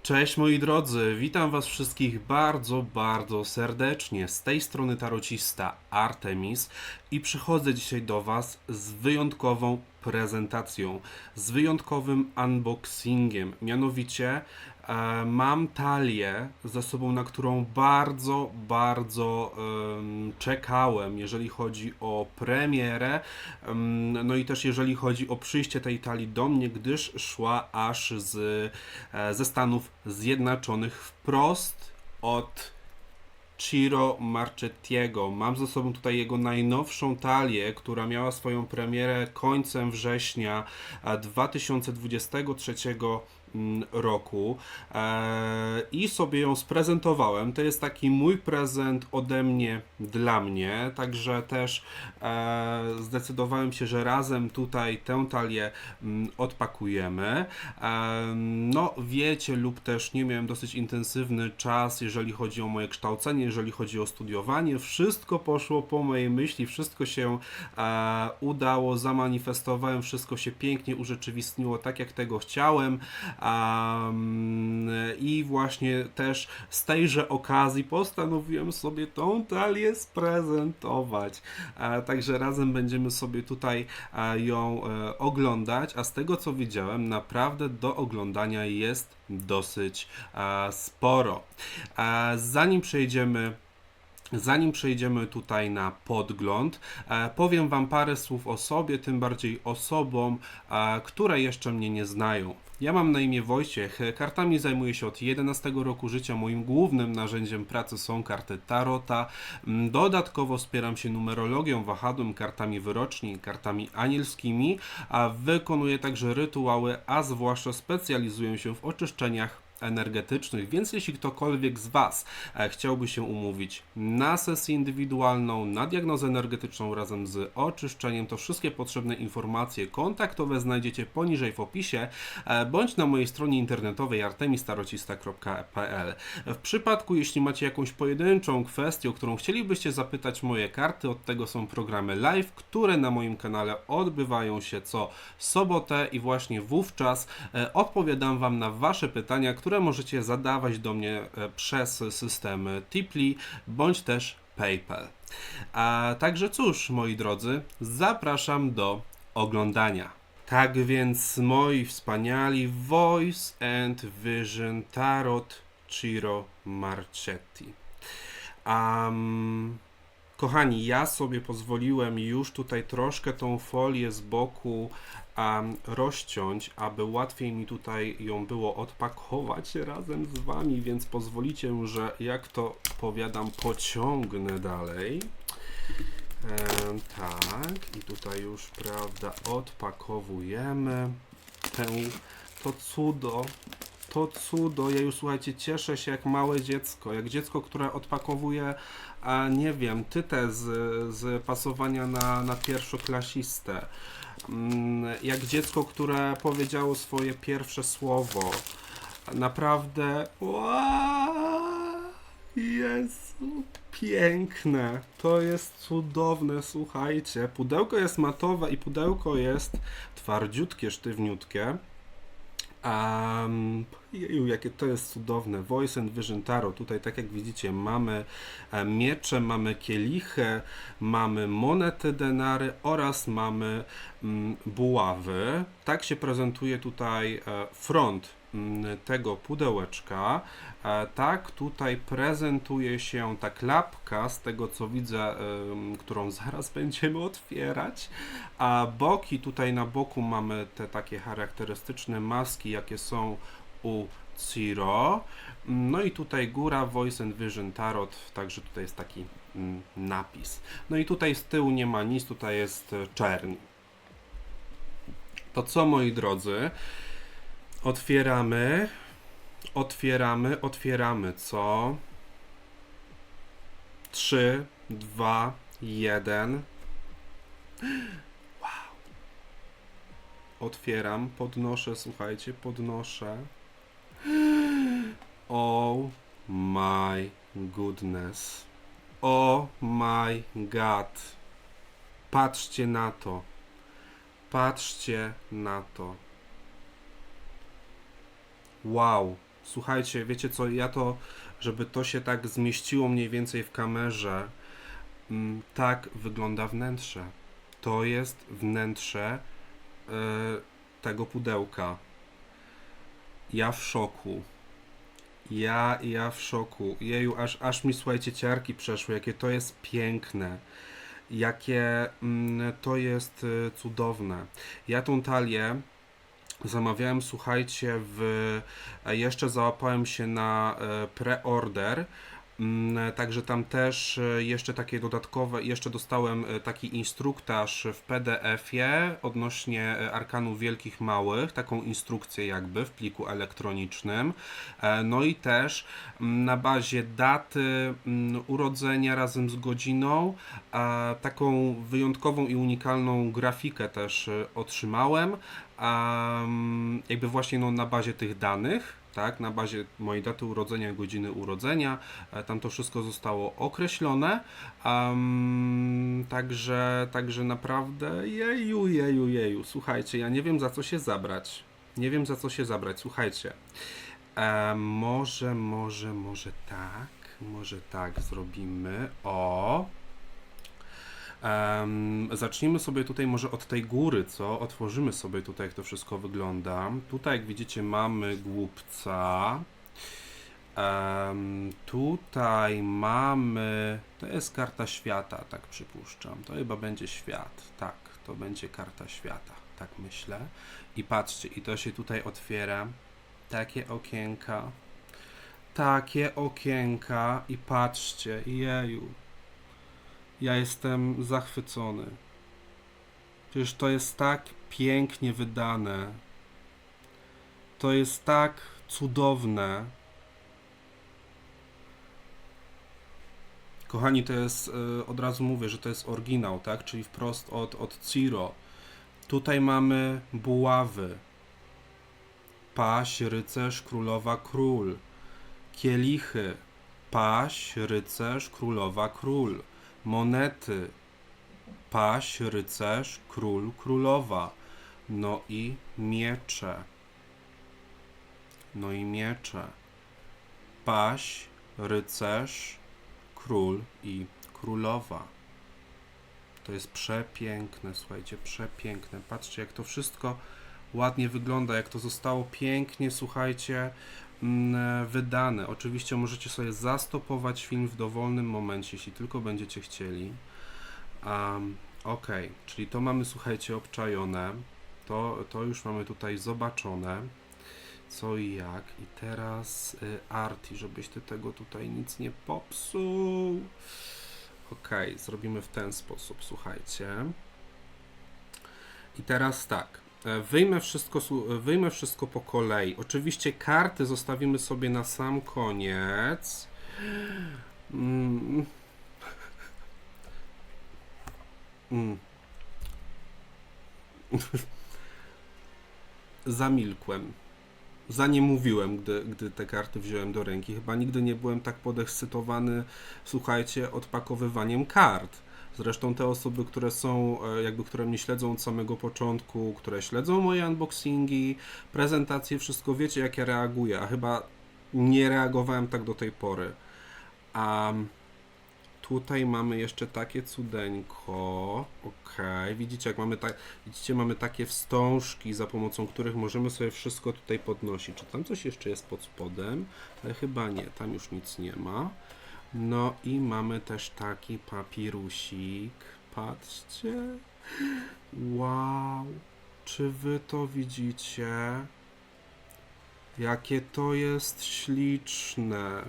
Cześć moi drodzy, witam was wszystkich bardzo serdecznie. Z tej strony tarocista Artemis i przychodzę dzisiaj do was z wyjątkową prezentacją, z wyjątkowym unboxingiem. Mianowicie mam talię ze sobą, na którą bardzo czekałem, jeżeli chodzi o premierę, no i też jeżeli chodzi o przyjście tej talii do mnie, gdyż szła aż ze Stanów Zjednoczonych wprost od Ciro Marchettiego. Mam ze sobą tutaj jego najnowszą talię, która miała swoją premierę końcem września 2023 roku i sobie ją sprezentowałem. To jest taki mój prezent ode mnie dla mnie, także też zdecydowałem się, że razem tutaj tę talię odpakujemy. No wiecie, lub też nie miałem dosyć intensywny czas, jeżeli chodzi o moje kształcenie, jeżeli chodzi o studiowanie. Wszystko poszło po mojej myśli, wszystko się udało, zamanifestowałem, wszystko się pięknie urzeczywistniło tak, jak tego chciałem. I właśnie też z tejże okazji postanowiłem sobie tą talię sprezentować. Także razem będziemy sobie tutaj ją oglądać, a z tego co widziałem, naprawdę do oglądania jest dosyć sporo. Zanim przejdziemy tutaj na podgląd, powiem Wam parę słów o sobie, tym bardziej osobom, które jeszcze mnie nie znają. Ja mam na imię Wojciech, kartami zajmuję się od 11 roku życia, moim głównym narzędziem pracy są karty Tarota. Dodatkowo wspieram się numerologią, wahadłem, kartami wyroczni, kartami anielskimi, a wykonuję także rytuały, a zwłaszcza specjalizuję się w oczyszczeniach energetycznych, więc jeśli ktokolwiek z Was chciałby się umówić na sesję indywidualną, na diagnozę energetyczną razem z oczyszczeniem, to wszystkie potrzebne informacje kontaktowe znajdziecie poniżej w opisie, bądź na mojej stronie internetowej artemistarocista.pl. W przypadku, jeśli macie jakąś pojedynczą kwestię, o którą chcielibyście zapytać moje karty, od tego są programy live, które na moim kanale odbywają się co sobotę i właśnie wówczas odpowiadam Wam na Wasze pytania, które możecie zadawać do mnie przez system Tipli bądź też PayPal. Także cóż, moi drodzy, zapraszam do oglądania. Tak więc, moi wspaniali, Voice and Vision Tarot Ciro Marchetti. Kochani, ja sobie pozwoliłem już tutaj troszkę tą folię z boku rozciąć, aby łatwiej mi tutaj ją było odpakować razem z Wami, więc pozwolicie, że jak to powiadam, pociągnę dalej. Tak, i tutaj już, prawda, odpakowujemy to cudo. To cudo, ja już, słuchajcie, cieszę się jak małe dziecko, jak dziecko, które odpakowuje, nie wiem, tytę z pasowania na pierwszoklasistę. Jak dziecko, które powiedziało swoje pierwsze słowo. Naprawdę, Jezu, piękne. To jest cudowne, słuchajcie. Pudełko jest matowe i pudełko jest twardziutkie, sztywniutkie. Jeju, jakie to jest cudowne. Voice and Vision Tarot. Tutaj, tak jak widzicie, mamy miecze, mamy kielichy, mamy monety, denary oraz mamy buławy. Tak się prezentuje tutaj front tego pudełeczka. Tak tutaj prezentuje się ta klapka, z tego co widzę, którą zaraz będziemy otwierać. A boki, tutaj na boku mamy te takie charakterystyczne maski, jakie są u Ciro. No i tutaj góra Voice and Vision Tarot, także tutaj jest taki napis. No i tutaj z tyłu nie ma nic, tutaj jest czerń. To co, moi drodzy? Otwieramy, co? 3, 2, 1. Wow. Otwieram, podnoszę, słuchajcie, podnoszę. Oh my goodness. Oh my god. Patrzcie na to. Patrzcie na to. Wow. Słuchajcie, wiecie co, ja to, żeby to się tak zmieściło mniej więcej w kamerze, tak wygląda wnętrze. To jest wnętrze tego pudełka. Ja w szoku. Ja w szoku. Jeju, aż mi, słuchajcie, ciarki przeszły, jakie to jest piękne. Jakie to jest cudowne. Ja tą talię zamawiałem, słuchajcie, jeszcze załapałem się na preorder. Także tam też jeszcze takie dodatkowe, jeszcze dostałem taki instruktaż w PDF-ie odnośnie arkanów wielkich, małych, taką instrukcję jakby w pliku elektronicznym. No i też na bazie daty urodzenia razem z godziną taką wyjątkową i unikalną grafikę też otrzymałem. Jakby właśnie no, na bazie tych danych, tak, na bazie mojej daty urodzenia, godziny urodzenia, tam to wszystko zostało określone. Także naprawdę jeju. Słuchajcie, ja nie wiem za co się zabrać. Nie wiem za co się zabrać, słuchajcie. Może tak zrobimy. Zacznijmy sobie tutaj może od tej góry, co? Otworzymy sobie tutaj, jak to wszystko wygląda. Tutaj, jak widzicie, mamy głupca. Tutaj mamy... To jest karta świata, tak przypuszczam. To chyba będzie świat. Tak, to będzie karta świata, tak myślę. I patrzcie, i to się tutaj otwiera. Takie okienka. Takie okienka. I patrzcie, jeju. Ja jestem zachwycony. Przecież to jest tak pięknie wydane. To jest tak cudowne. Kochani, to jest, od razu mówię, że to jest oryginał, tak? Czyli wprost od Ciro. Tutaj mamy buławy. Paź, rycerz, królowa, król. Kielichy. Paź, rycerz, królowa, król. Monety. Paź, rycerz, król, królowa. No i miecze. Paź, rycerz, król i królowa. To jest przepiękne, słuchajcie, przepiękne. Patrzcie, jak to wszystko ładnie wygląda, jak to zostało pięknie, słuchajcie, wydane. Oczywiście możecie sobie zastopować film w dowolnym momencie, jeśli tylko będziecie chcieli. Ok, czyli to mamy, słuchajcie, obczajone. To już mamy tutaj zobaczone. Co i jak. I teraz Arti, żebyś ty tego tutaj nic nie popsuł. Ok, zrobimy w ten sposób, słuchajcie. I teraz tak. Wyjmę wszystko po kolei. Oczywiście karty zostawimy sobie na sam koniec. Zamilkłem. Nie mówiłem, gdy te karty wziąłem do ręki. Chyba nigdy nie byłem tak podekscytowany, słuchajcie, odpakowywaniem kart. Zresztą te osoby, które są, które mnie śledzą od samego początku, które śledzą moje unboxingi, prezentacje, wszystko wiecie, jak ja reaguję, a chyba nie reagowałem tak do tej pory. Tutaj mamy jeszcze takie cudeńko. Ok, widzicie, jak mamy takie wstążki, za pomocą których możemy sobie wszystko tutaj podnosić. Czy tam coś jeszcze jest pod spodem? Ale chyba nie, tam już nic nie ma. No i mamy też taki papirusik. Patrzcie. Wow. Czy wy to widzicie? Jakie to jest śliczne.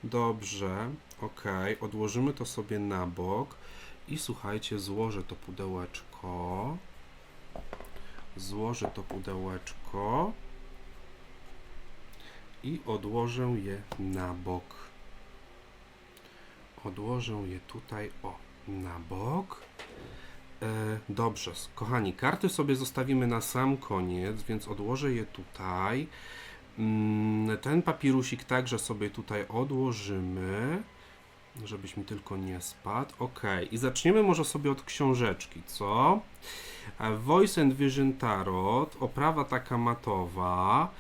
Dobrze, ok, odłożymy to sobie na bok i słuchajcie, złożę to pudełeczko i odłożę je na bok. Odłożę je tutaj, na bok. Dobrze, kochani, karty sobie zostawimy na sam koniec, więc odłożę je tutaj. Ten papirusik także sobie tutaj odłożymy, żebyś mi tylko nie spadł. Ok, i zaczniemy może sobie od książeczki, co? Voice and Vision Tarot, oprawa taka matowa.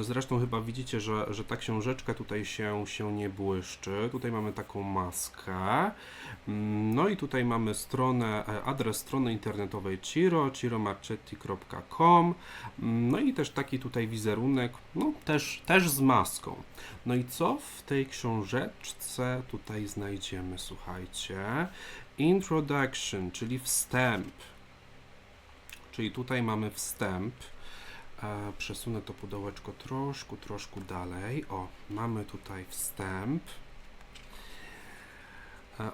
Zresztą chyba widzicie, że ta książeczka tutaj się nie błyszczy. Tutaj mamy taką maskę. No i tutaj mamy stronę, adres strony internetowej Ciro, ciromarchetti.com. No i też taki tutaj wizerunek, no też z maską. No i co w tej książeczce tutaj znajdziemy? Słuchajcie. Introduction, czyli wstęp. Czyli tutaj mamy wstęp. Przesunę to pudełeczko troszkę dalej. O, mamy tutaj wstęp.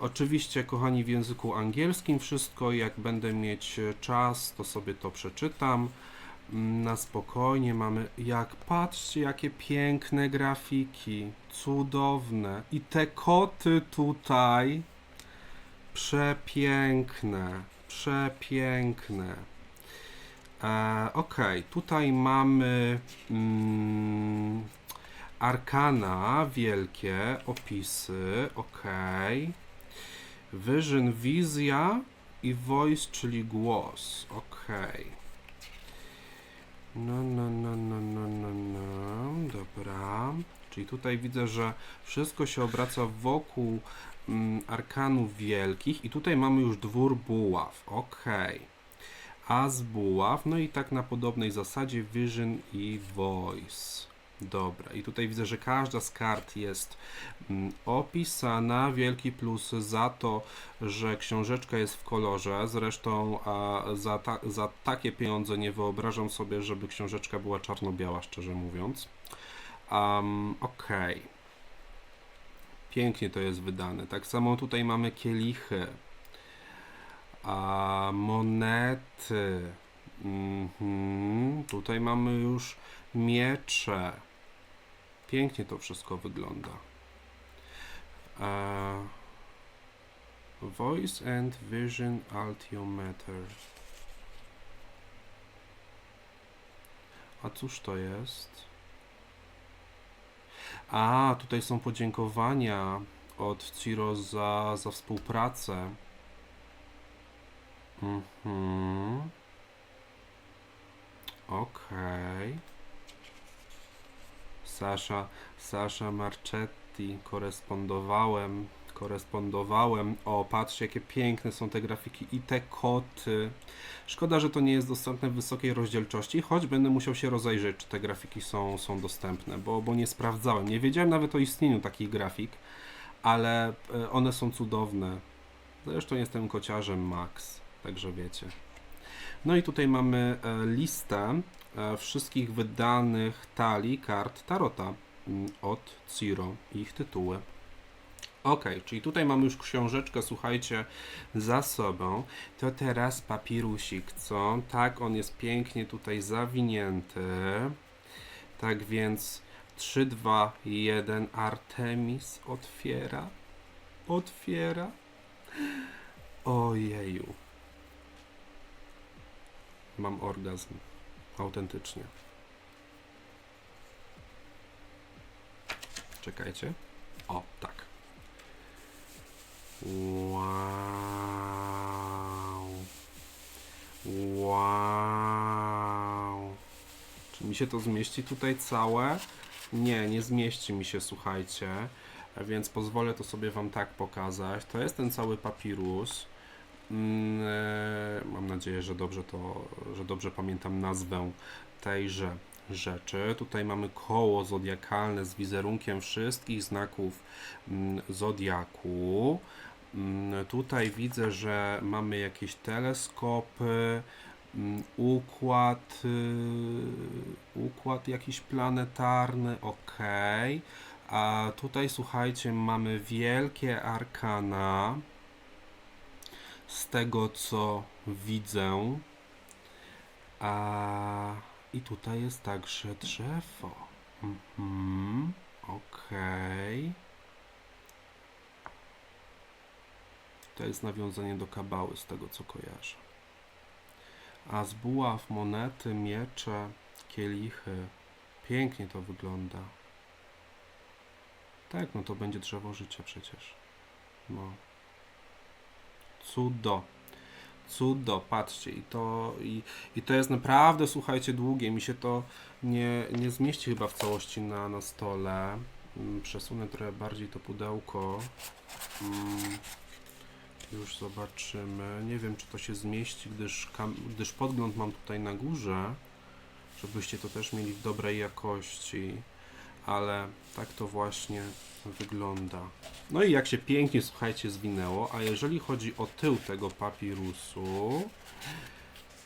Oczywiście, kochani, w języku angielskim wszystko. Jak będę mieć czas, to sobie to przeczytam. Na spokojnie mamy, patrzcie, jakie piękne grafiki. Cudowne. I te koty tutaj. Przepiękne. Przepiękne. Ok, tutaj mamy arkana wielkie, opisy, ok. Vision, wizja i voice, czyli głos, ok. No, dobra. Czyli tutaj widzę, że wszystko się obraca wokół arkanów wielkich i tutaj mamy już dwór buław, ok. As buław, no i tak na podobnej zasadzie Vision i Voice. Dobra, i tutaj widzę, że każda z kart jest opisana. Wielki plus za to, że książeczka jest w kolorze. Zresztą za takie pieniądze nie wyobrażam sobie, żeby książeczka była czarno-biała, szczerze mówiąc. Ok. Pięknie to jest wydane. Tak samo tutaj mamy kielichy. Monety. Tutaj mamy już miecze. Pięknie to wszystko wygląda. Voice and Vision Altiometer. A cóż to jest? Tutaj są podziękowania od Ciro za współpracę. Okej. Sasha Marchetti, korespondowałem. O, patrzcie, jakie piękne są te grafiki i te koty. Szkoda, że to nie jest dostępne w wysokiej rozdzielczości, choć będę musiał się rozejrzeć, czy te grafiki są dostępne, bo nie sprawdzałem. Nie wiedziałem nawet o istnieniu takich grafik, ale one są cudowne. Zresztą jestem kociarzem Max, także wiecie. No i tutaj mamy listę wszystkich wydanych talii kart Tarota od Ciro i ich tytuły. Ok, czyli tutaj mamy już książeczkę, słuchajcie, za sobą. To teraz papirusik, co? Tak, on jest pięknie tutaj zawinięty. Tak więc 3, 2, 1, Artemis otwiera. Ojeju. Mam orgazm. Autentycznie. Czekajcie. O, tak. Wow. Czy mi się to zmieści tutaj całe? Nie zmieści mi się, słuchajcie. Więc pozwolę to sobie wam tak pokazać. To jest ten cały papirus. Mam nadzieję, że dobrze pamiętam nazwę tejże rzeczy. Tutaj mamy koło zodiakalne z wizerunkiem wszystkich znaków zodiaku. Tutaj widzę, że mamy jakieś teleskopy, układ jakiś planetarny, ok. A tutaj, słuchajcie, mamy wielkie arkana. Z tego, co widzę. I tutaj jest także drzewo. Okej. To jest nawiązanie do kabały, z tego, co kojarzę. A z buław, monety, miecze, kielichy. Pięknie to wygląda. Tak, no to będzie drzewo życia przecież. No. Cudo, patrzcie, i to jest naprawdę, słuchajcie, długie, mi się to nie zmieści chyba w całości na stole. Przesunę trochę bardziej to pudełko. Już zobaczymy. Nie wiem, czy to się zmieści, gdyż podgląd mam tutaj na górze, żebyście to też mieli w dobrej jakości, ale tak to właśnie wygląda. No i jak się pięknie, słuchajcie, zwinęło, a jeżeli chodzi o tył tego papirusu,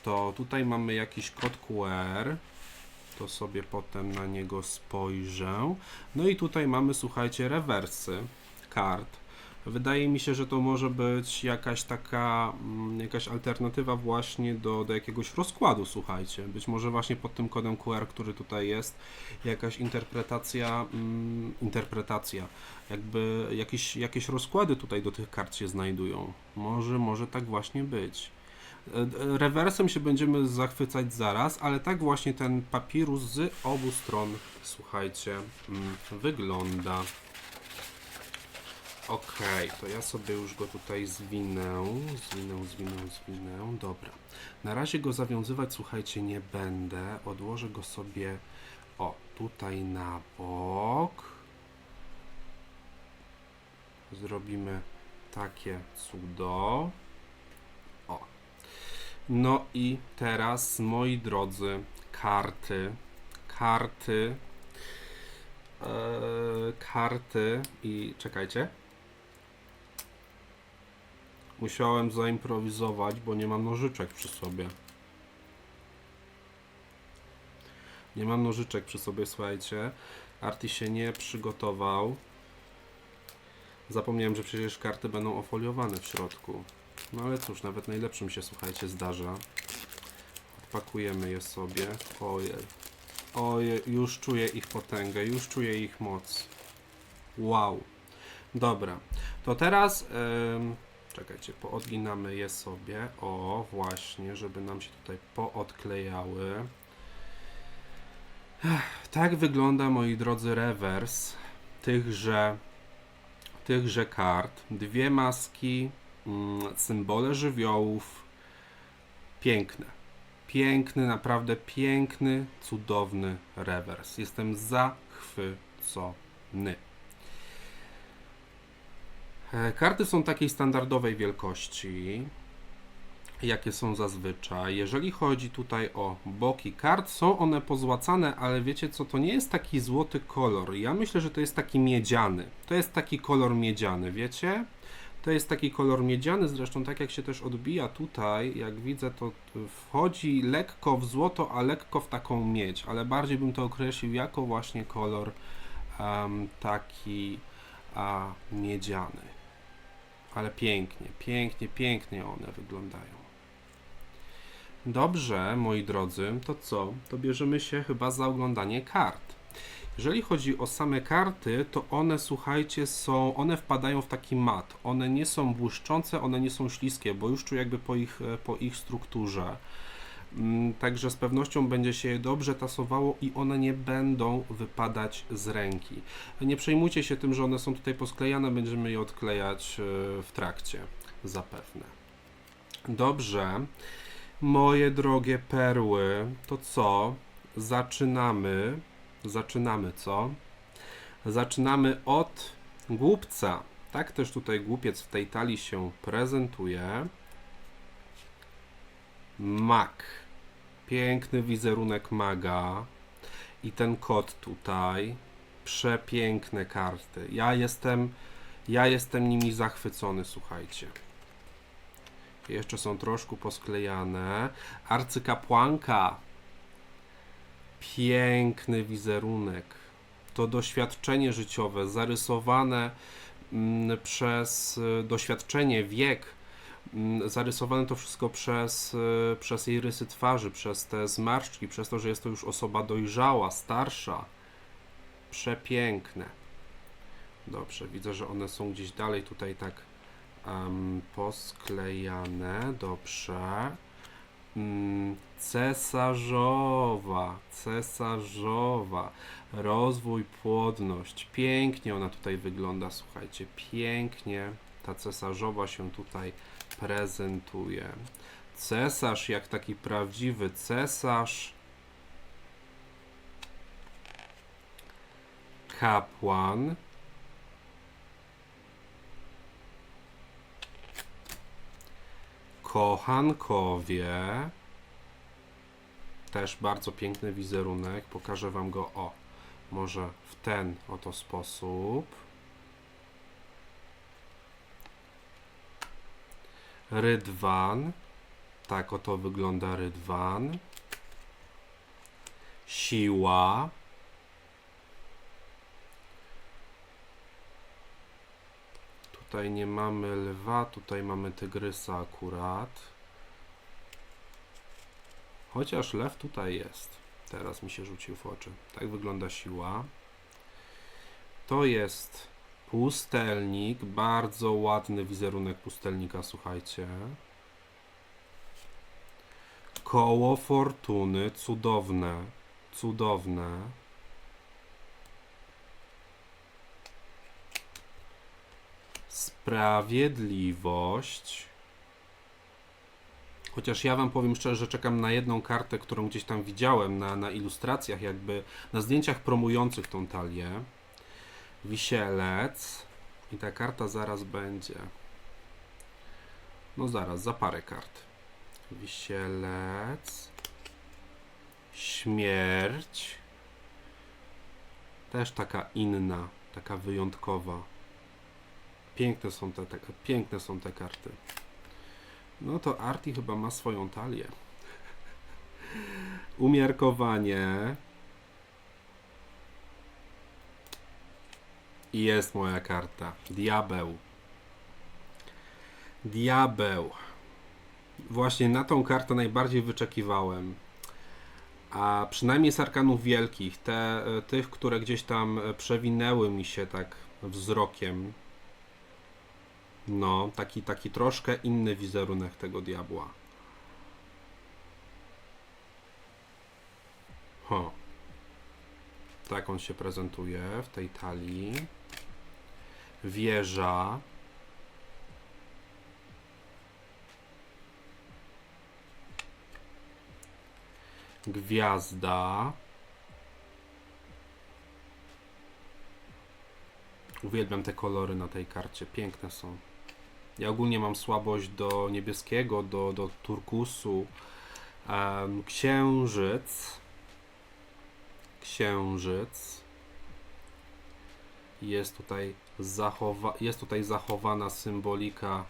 to tutaj mamy jakiś kod QR, to sobie potem na niego spojrzę. No i tutaj mamy, słuchajcie, rewersy kart. Wydaje mi się, że to może być jakaś taka, jakaś alternatywa właśnie do jakiegoś rozkładu, słuchajcie. Być może właśnie pod tym kodem QR, który tutaj jest, jakaś interpretacja, jakby jakieś rozkłady tutaj do tych kart się znajdują. Może tak właśnie być. Rewersem się będziemy zachwycać zaraz, ale tak właśnie ten papirus z obu stron, słuchajcie, wygląda. Ok, to ja sobie już go tutaj zwinę. Dobra. Na razie go zawiązywać, słuchajcie, nie będę. Odłożę go sobie, tutaj na bok. Zrobimy takie cudo. No i teraz, moi drodzy, karty i czekajcie. Musiałem zaimprowizować, bo nie mam nożyczek przy sobie. Słuchajcie. Arti się nie przygotował. Zapomniałem, że przecież karty będą ofoliowane w środku. No ale cóż, nawet najlepszym się, słuchajcie, zdarza. Odpakujemy je sobie. Ojej, już czuję ich potęgę, już czuję ich moc. Wow. Dobra, to teraz czekajcie, poodginamy je sobie. Właśnie, żeby nam się tutaj poodklejały. Tak wygląda, moi drodzy, rewers tychże kart. Dwie maski, symbole żywiołów. Piękny, naprawdę piękny, cudowny rewers. Jestem zachwycony. Karty są takiej standardowej wielkości, jakie są zazwyczaj. Jeżeli chodzi tutaj o boki kart, są one pozłacane, ale wiecie co, to nie jest taki złoty kolor. Ja myślę, że to jest taki miedziany. To jest taki kolor miedziany, wiecie? To jest taki kolor miedziany, zresztą tak jak się też odbija tutaj, jak widzę, to wchodzi lekko w złoto, a lekko w taką miedź, ale bardziej bym to określił jako właśnie kolor taki miedziany. Ale pięknie one wyglądają. Dobrze, moi drodzy, to co? To bierzemy się chyba za oglądanie kart. Jeżeli chodzi o same karty, to one, słuchajcie, one wpadają w taki mat. One nie są błyszczące, one nie są śliskie, bo już czuję jakby po ich strukturze. Także z pewnością będzie się je dobrze tasowało i one nie będą wypadać z ręki. Nie przejmujcie się tym, że one są tutaj posklejane, będziemy je odklejać w trakcie, zapewne. Dobrze, moje drogie perły, to co? Zaczynamy, co? Zaczynamy od głupca. Tak też tutaj głupiec w tej talii się prezentuje. Mag. Piękny wizerunek maga. I ten kod tutaj. Przepiękne karty. Ja jestem nimi zachwycony, słuchajcie. Jeszcze są troszkę posklejane. Arcykapłanka. Piękny wizerunek. To doświadczenie życiowe, zarysowane przez doświadczenie, wiek, zarysowane to wszystko przez jej rysy twarzy, przez te zmarszczki, przez to, że jest to już osoba dojrzała, starsza. Przepiękne. Dobrze, widzę, że one są gdzieś dalej tutaj tak posklejane. Dobrze. Cesarzowa, rozwój, płodność, pięknie ona tutaj wygląda, słuchajcie, pięknie ta cesarzowa się tutaj prezentuje. Cesarz, jak taki prawdziwy cesarz. Kapłan. Kochankowie. Też bardzo piękny wizerunek. Pokażę wam go, może w ten oto sposób. Rydwan. Tak oto wygląda rydwan. Siła. Tutaj nie mamy lwa, tutaj mamy tygrysa akurat. Chociaż lew tutaj jest. Teraz mi się rzucił w oczy. Tak wygląda siła. To jest pustelnik. Bardzo ładny wizerunek pustelnika, słuchajcie. Koło fortuny. Cudowne. Cudowne. Sprawiedliwość. Chociaż ja wam powiem szczerze, że czekam na jedną kartę, którą gdzieś tam widziałem na ilustracjach, jakby na zdjęciach promujących tą talię. Wisielec. I ta karta zaraz będzie. No zaraz, za parę kart. Wisielec. Śmierć. Też taka inna, taka wyjątkowa. Piękne są te karty. No to Arti chyba ma swoją talię. Umiarkowanie. I jest moja karta. Diabeł. Diabeł. Właśnie na tą kartę najbardziej wyczekiwałem. A przynajmniej z arkanów wielkich, tych, które gdzieś tam przewinęły mi się tak wzrokiem. No, taki troszkę inny wizerunek tego diabła. Tak on się prezentuje w tej talii. Wieża. Gwiazda. Uwielbiam te kolory na tej karcie. Piękne są. Ja ogólnie mam słabość do niebieskiego, do turkusu. Księżyc. Księżyc. Jest tutaj zachowana symbolika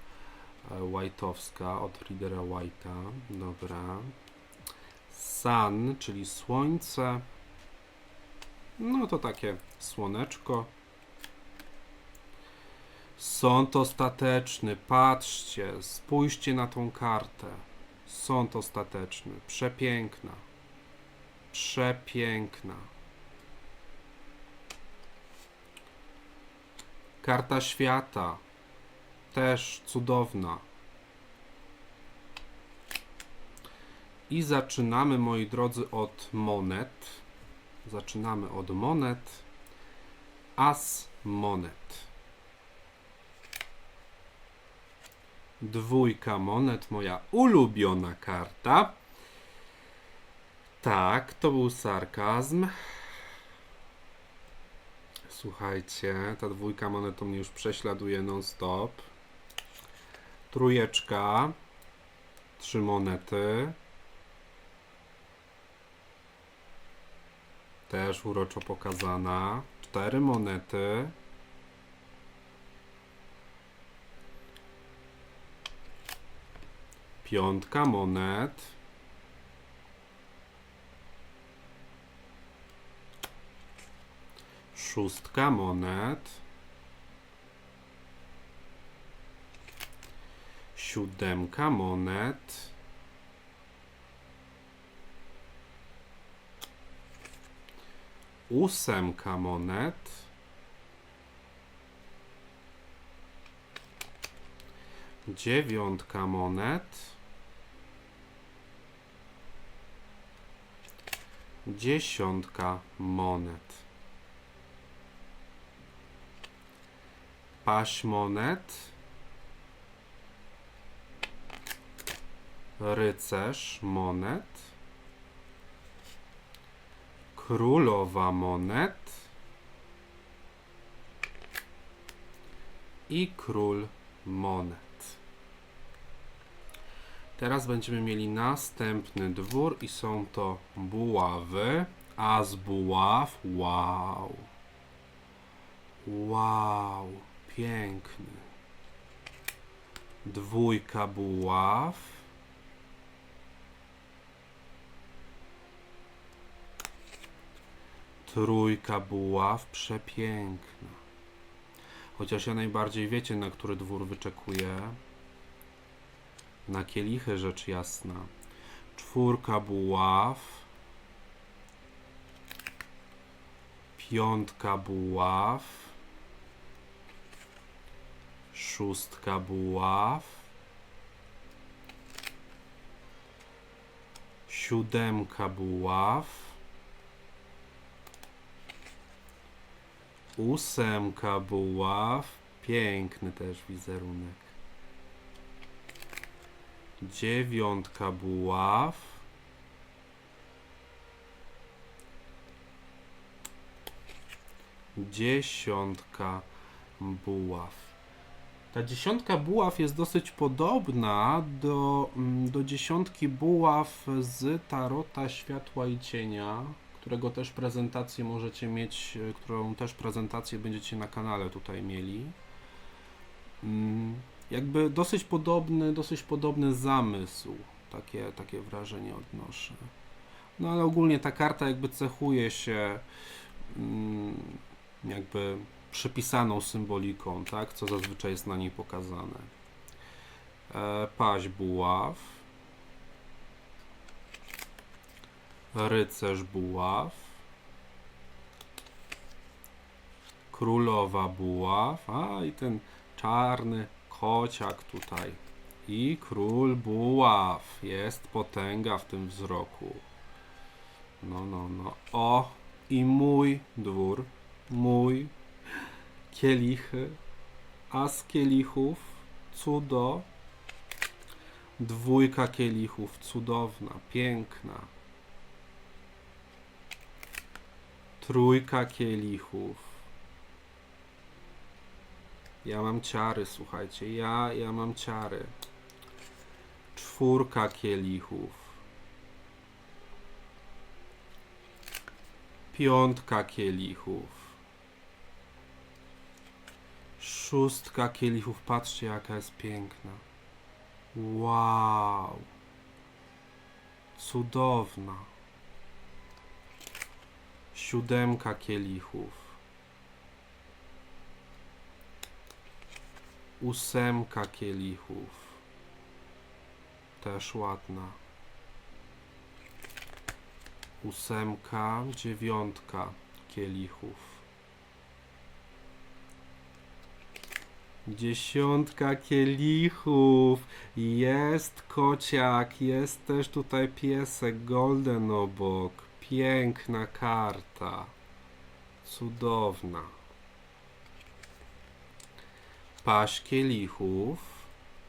white'owska od Readera White'a. Dobra. Sun, czyli słońce. No to takie słoneczko. Sąd ostateczny. Patrzcie, spójrzcie na tą kartę. Sąd ostateczny. Przepiękna. Przepiękna. Karta świata. Też cudowna. I zaczynamy, moi drodzy, od monet. Zaczynamy od monet. As monet. Dwójka monet, moja ulubiona karta. Tak, to był sarkazm. Słuchajcie, ta dwójka monet to mnie już prześladuje non-stop. Trójeczka. 3 monety. Też uroczo pokazana. 4 monety. Piątka monet. Szóstka monet. Siódemka monet. Ósemka monet. Dziewiątka monet. Dziesiątka monet. Paź monet. rycerz monet, królowa monet i król monet. Teraz będziemy mieli następny dwór i są to buławy. As buław, wow. Wow, piękny. Dwójka buław. Trójka buław, przepiękna. Chociaż ja najbardziej wiecie, na który dwór wyczekuję. Na kielichy, rzecz jasna. Czwórka buław. Piątka buław. Szóstka buław. Siódemka buław. Ósemka buław. Piękny też wizerunek. Dziewiątka buław. Dziesiątka buław. Ta dziesiątka buław jest dosyć podobna do dziesiątki buław z Tarota Światła i Cienia, którą też prezentację możecie mieć, którą też prezentację będziecie na kanale tutaj mieli. Jakby dosyć podobny zamysł, takie wrażenie odnoszę. No ale ogólnie ta karta jakby cechuje się jakby przypisaną symboliką, tak, co zazwyczaj jest na niej pokazane. Paź buław, rycerz buław, królowa buław, a i ten czarny kociak tutaj. I król buław. Jest potęga w tym wzroku. No. O, i mój dwór. Mój. Kielichy. As kielichów. Cudo. Dwójka kielichów. Cudowna. Piękna. Trójka kielichów. Ja mam ciary, słuchajcie. Ja mam ciary. Czwórka kielichów. Piątka kielichów. Szóstka kielichów. Patrzcie, jaka jest piękna. Wow. Cudowna. Siódemka kielichów. Ósemka kielichów. Też ładna. Ósemka, dziewiątka kielichów. Dziesiątka kielichów. Jest kociak, jest też tutaj piesek golden obok. Piękna karta. Cudowna. Paź kielichów.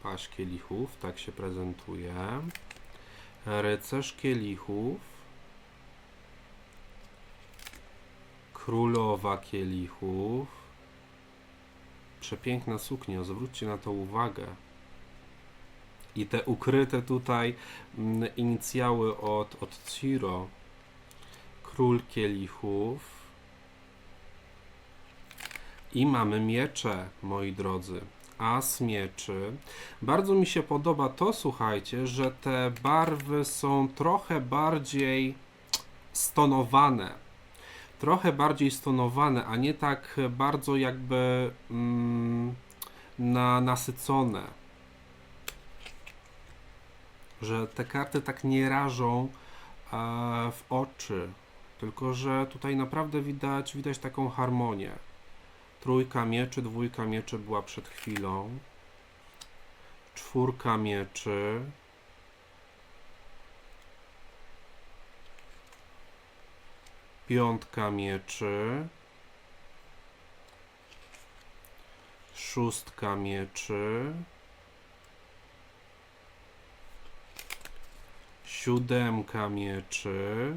Paź kielichów, tak się prezentuje. Rycerz kielichów. Królowa kielichów. Przepiękna suknia, zwróćcie na to uwagę. I te ukryte tutaj inicjały od Ciro. Król kielichów. I mamy miecze, moi drodzy. As mieczy. Bardzo mi się podoba to, słuchajcie, że te barwy są trochę bardziej stonowane. A nie tak bardzo jakby nasycone. Że te karty tak nie rażą w oczy. Tylko że tutaj naprawdę widać taką harmonię. Trójka mieczy, dwójka mieczy była przed chwilą. Czwórka mieczy. Piątka mieczy. Szóstka mieczy. 7 mieczy,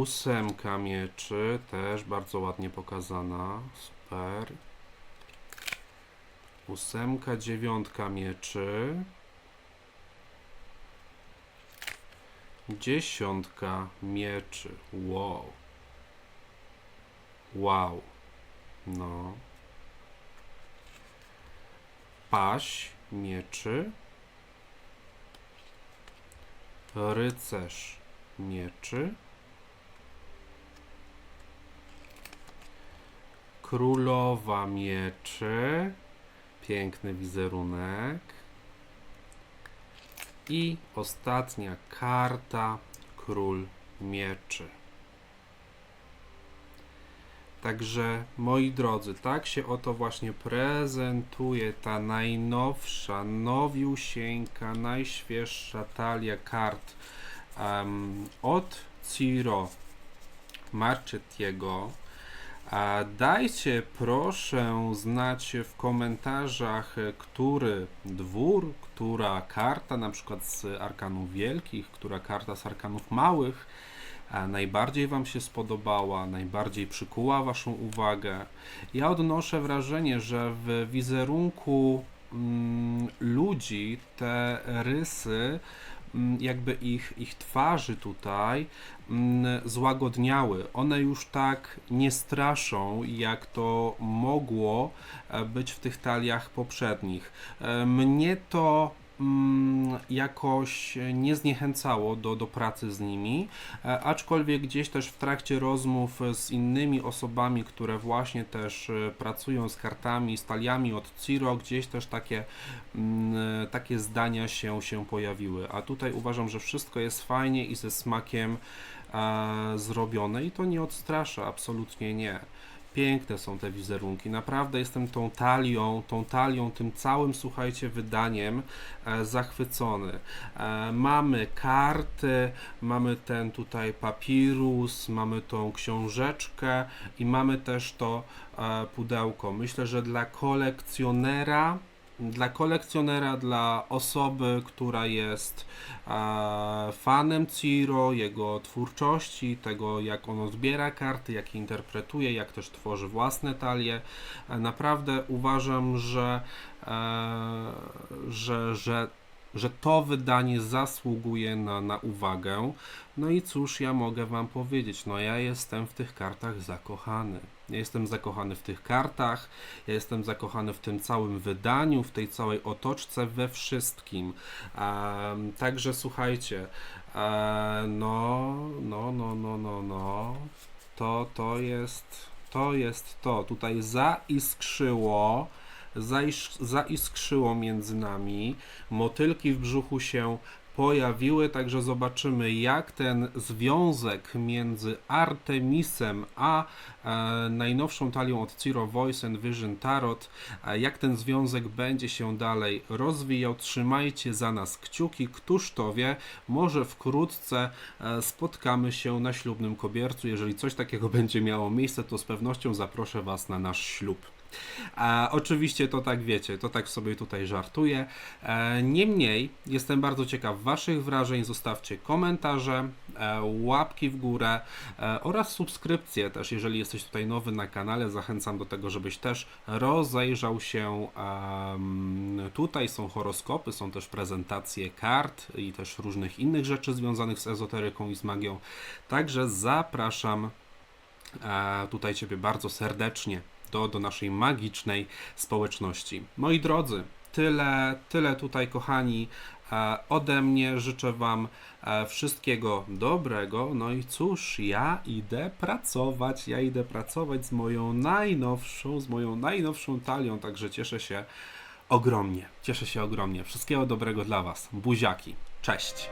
8 mieczy, też bardzo ładnie pokazana, super. 8, 9 mieczy, 10 mieczy, wow, wow, no. Paź mieczy, rycerz mieczy, królowa mieczy, piękny wizerunek i ostatnia karta, król mieczy. Także, moi drodzy, tak się oto właśnie prezentuje ta najnowsza, nowiusieńka, najświeższa talia kart od Ciro Marchettiego. Dajcie proszę znać w komentarzach, który dwór, która karta, na przykład z arkanów wielkich, która karta z arkanów małych najbardziej Wam się spodobała, najbardziej przykuła Waszą uwagę. Ja odnoszę wrażenie, że w wizerunku ludzi te rysy, jakby ich twarzy tutaj złagodniały. One już tak nie straszą, jak to mogło być w tych taliach poprzednich. Mnie to jakoś nie zniechęcało do pracy z nimi, aczkolwiek gdzieś też w trakcie rozmów z innymi osobami, które właśnie też pracują z kartami, z taliami od Ciro, gdzieś też takie zdania się pojawiły. A tutaj uważam, że wszystko jest fajnie i ze smakiem zrobione i to nie odstrasza, absolutnie nie. Piękne są te wizerunki, naprawdę jestem tą talią, tym całym, słuchajcie, wydaniem zachwycony. Mamy karty, mamy ten tutaj papirus, mamy tą książeczkę i mamy też to pudełko. Myślę, że dla kolekcjonera, dla osoby, która jest fanem Ciro, jego twórczości, tego jak on odbiera karty, jak je interpretuje, jak też tworzy własne talie. Naprawdę uważam, że to wydanie zasługuje na uwagę. No i cóż ja mogę Wam powiedzieć? No ja jestem w tych kartach zakochany. Ja jestem zakochany w tych kartach, ja jestem zakochany w tym całym wydaniu, w tej całej otoczce, we wszystkim. Także słuchajcie, to jest to. Tutaj zaiskrzyło między nami, motylki w brzuchu się pojawiły, także zobaczymy, jak ten związek między Artemisem a najnowszą talią od Ciro Voice and Vision Tarot, jak ten związek będzie się dalej rozwijał. Trzymajcie za nas kciuki, któż to wie, może wkrótce spotkamy się na ślubnym kobiercu. Jeżeli coś takiego będzie miało miejsce, to z pewnością zaproszę Was na nasz ślub. Oczywiście to tak wiecie, to tak sobie tutaj żartuję. Niemniej jestem bardzo ciekaw Waszych wrażeń. Zostawcie komentarze, łapki w górę oraz subskrypcje też. Jeżeli jesteś tutaj nowy na kanale, zachęcam do tego, żebyś też rozejrzał się. Tutaj są horoskopy, są też prezentacje kart i też różnych innych rzeczy związanych z ezoteryką i z magią. Także zapraszam tutaj Ciebie bardzo serdecznie do naszej magicznej społeczności. Moi drodzy, tyle tutaj, kochani, ode mnie. Życzę Wam wszystkiego dobrego. No i cóż, ja idę pracować z moją najnowszą talią, także cieszę się ogromnie. Wszystkiego dobrego dla Was. Buziaki. Cześć.